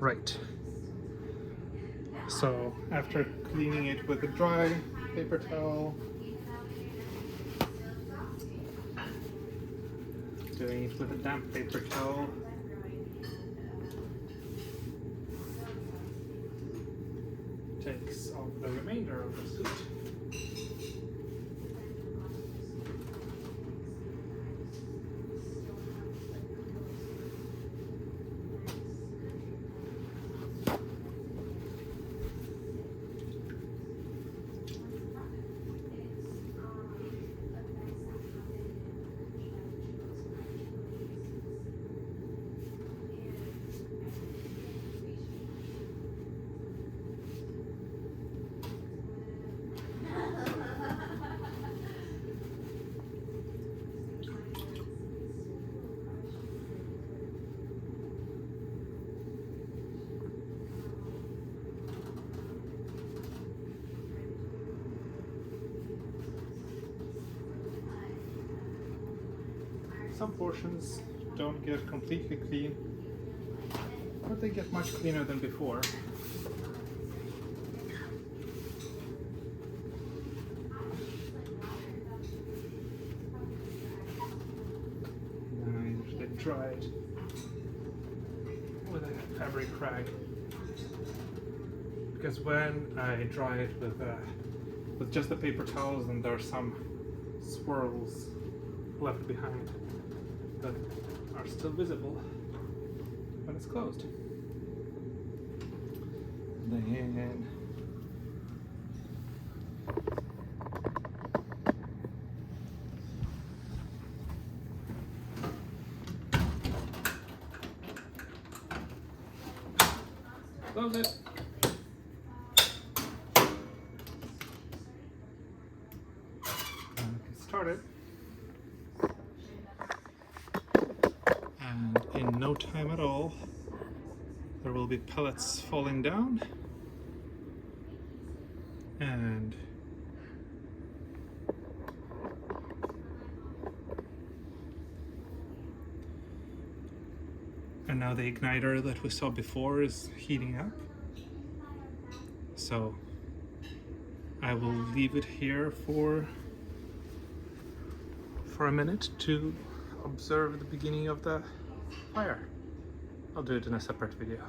Right. So after cleaning it with a dry paper towel, doing it with a damp paper towel, takes off the remainder of the soot. Some portions don't get completely clean, but they get much cleaner than before. And I usually dry it with a fabric rag, because when I dry it with just the paper towels, then there are some swirls left behind that are still visible when it's closed. Then close it. And get started. And in no time at all, there will be pellets falling down, and now the igniter that we saw before is heating up. So I will leave it here for a minute to observe the beginning of the fire. I'll do it in a separate video.